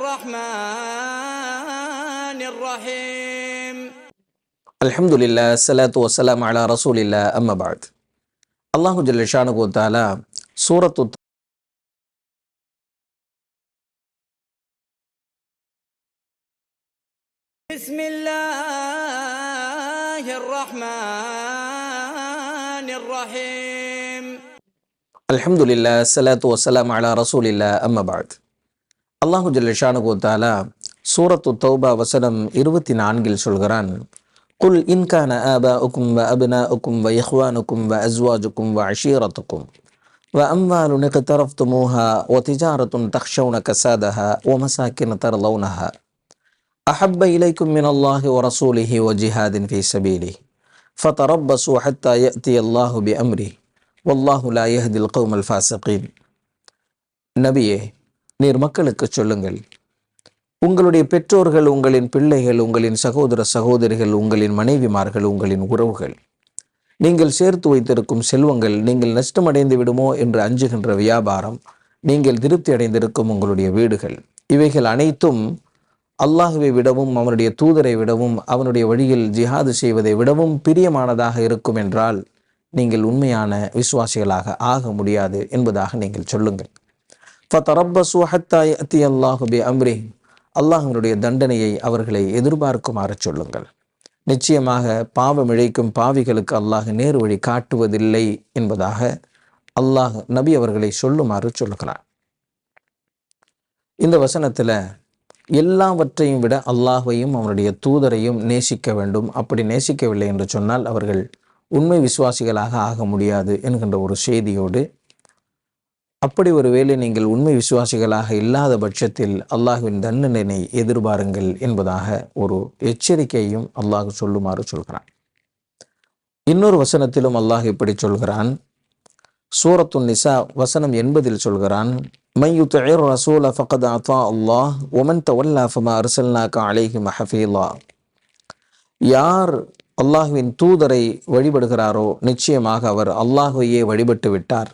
الرحمن الرحيم الحمد لله الصلاة والسلام على رسول الله أما بعد. الله جل شانه وتعالى سورة بسم الله الرحمن الرحيم الحمد لله الصلاة والسلام على رسول الله أما بعد. الله جل شانه وتعالى சூரத்து தௌபா வசனம் 24 சொல்கிறான், குல் இன்கான ஆபாஉக்கும் வ அப்னாஉக்கும் வ இஹ்வானுக்கும் வ அஸ்வாஜுக்கும் வ அஷீரத்துக்கும் வ அம்வாலுன் இக்தரஃப்துமூஹா வ திஜாரத்துன் தக்ஷௌன கஸாதஹா வ மசாக்கின் தர்லௌனஹா அஹப்ப இலைக்கும் மினல்லாஹி வ ரசூலிஹி வ ஜிஹாதின் ஃபீ ஸபீலிஹி ஃபதரப்பஸூ ஹத்தா யஅதியல்லாஹு பிஅம்ரிஹி வல்லாஹு லா யஹ்தில் கௌமல் ஃபாஸிகீன். நபியே, நீர் மக்களுக்கு சொல்லுங்கள், உங்களுடைய பெற்றோர்கள், உங்களின் பிள்ளைகள், உங்களின் சகோதர சகோதரிகள், உங்களின் மனைவிமார்கள், உங்களின் உறவுகள், நீங்கள் சேர்த்து வைத்திருக்கும் செல்வங்கள், நீங்கள் நஷ்டமடைந்து விடுமோ என்று அஞ்சுகின்ற வியாபாரம், நீங்கள் திருப்தி அடைந்திருக்கும் உங்களுடைய வீடுகள், இவைகள் அனைத்தும் அல்லாஹுவை விடவும் அவனுடைய தூதரை விடவும் அவனுடைய வழியில் ஜிஹாது செய்வதை விடவும் பிரியமானதாக இருக்கும் என்றால் நீங்கள் உண்மையான விசுவாசிகளாக ஆக முடியாது என்பதாக நீங்கள் சொல்லுங்கள். ஃபதரப்பஸூ ஹத்தா யஅதியல்லாஹு பிஅம்ரிஹி, அல்லாஹ்வினுடைய தண்டனையை அவர்களை எதிர்பார்க்குமாறு சொல்லுங்கள். நிச்சயமாக பாவம் இழைக்கும் பாவிகளுக்கு அல்லாஹ் நேர் வழி காட்டுவதில்லை என்பதாக அல்லாஹ் நபி அவர்களை சொல்லுமாறு சொல்லுகிறார். இந்த வசனத்தில் எல்லாவற்றையும் விட அல்லாஹ்வையும் அவனுடைய தூதரையும் நேசிக்க வேண்டும். அப்படி நேசிக்கவில்லை என்று சொன்னால் அவர்கள் உண்மை விசுவாசிகளாக ஆக முடியாது என்கின்ற ஒரு செய்தியோடு, அப்படி ஒரு வேளை நீங்கள் உண்மை விசுவாசிகளாக இல்லாத பட்சத்தில் அல்லாஹ்வின் தண்டனை எதிர்பாருங்கள் என்பதாக ஒரு எச்சரிக்கையும் அல்லாஹ் சொல்லுமாறு சொல்கிறான். இன்னொரு வசனத்திலும் அல்லாஹ் இப்படி சொல்கிறான். சூரத்துன் நிசா வசனம் 80 சொல்கிறான், மன் யுத்திஇர் ரசூல ஃபகத் அத்தா அல்லாஹ் வ மன் தவல்லா ஃபமா அர்ஸல்னாக அலைஹிம் ஹஃபீலா. யார் அல்லாஹ்வின் தூதரை வழிபடுகிறாரோ நிச்சயமாக அவர் அல்லாஹ்வையே வழிபட்டு விட்டார்.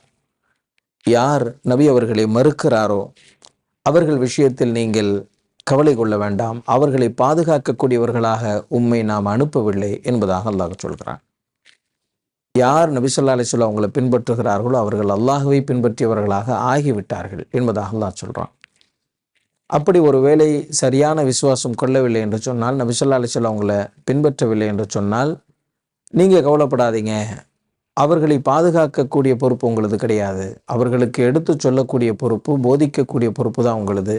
யார் நபி அவர்களை மறுக்கிறாரோ அவர்கள் விஷயத்தில் நீங்கள் கவலை கொள்ள வேண்டாம், அவர்களை பாதுகாக்கக்கூடியவர்களாக உம்மை நாம் அனுப்பவில்லை என்பதாக அல்லாஹ் சொல்கிறான். யார் நபி ஸல்லல்லாஹு அலைஹி வஸல்லம் அவங்களை பின்பற்றுகிறார்களோ அவர்கள் அல்லாஹ்வை பின்பற்றியவர்களாக ஆகிவிட்டார்கள் என்பதாக அல்லாஹ் சொல்கிறான். அப்படி ஒரு வேளை சரியான விசுவாசம் கொள்ளவில்லை என்று சொன்னால், நபி ஸல்லல்லாஹு அலைஹி வஸல்லம் அவங்களை பின்பற்றவில்லை என்று சொன்னால் நீங்கள் கவலைப்படாதீங்க, அவர்களை பாதுகாக்கக்கூடிய பொறுப்பு உங்களது கிடையாது. அவர்களுக்கு எடுத்து சொல்லக்கூடிய பொறுப்பு, போதிக்கக்கூடிய பொறுப்பு தான் உங்களது.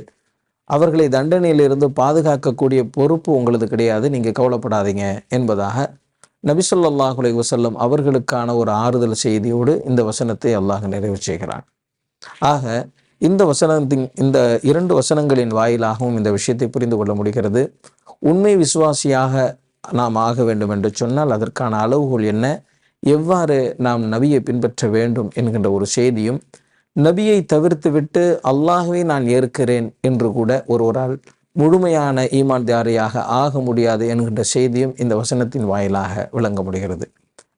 அவர்களை தண்டனையிலிருந்து பாதுகாக்கக்கூடிய பொறுப்பு உங்களது கிடையாது, நீங்கள் கவலைப்படாதீங்க என்பதாக நபி ஸல்லல்லாஹு அலைஹி வஸல்லம் அவர்களுக்கான ஒரு ஆறுதல் செய்தியோடு இந்த வசனத்தை அல்லாஹ் நிறைவு செய்கிறான். ஆக இந்த வசனத்தின் இந்த 2 வசனங்களின் வாயிலாகவும் இந்த விஷயத்தை புரிந்து கொள்ள முடிகிறது. உண்மை விசுவாசியாக நாம் ஆக வேண்டும் என்று சொன்னால் அதற்கான அளவுகோல் என்ன, எவ்வாறு நாம் நபியை பின்பற்ற வேண்டும் என்கின்ற ஒரு செய்தியும், நபியை தவிர்த்துவிட்டு அல்லாஹ்வை நான் ஏற்கிறேன் என்று கூட ஒருவரால் முழுமையான ஈமான்தாரியாக ஆக முடியாது என்கின்ற செய்தியும் இந்த வசனத்தின் வாயிலாக விளங்க முடிகிறது.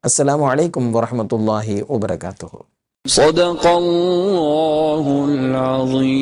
அஸ்ஸலாமு அலைக்கும் வரஹ்மத்துல்லாஹி வபரகாத்துஹு. ஸதகல்லாஹுல் அஸீம்.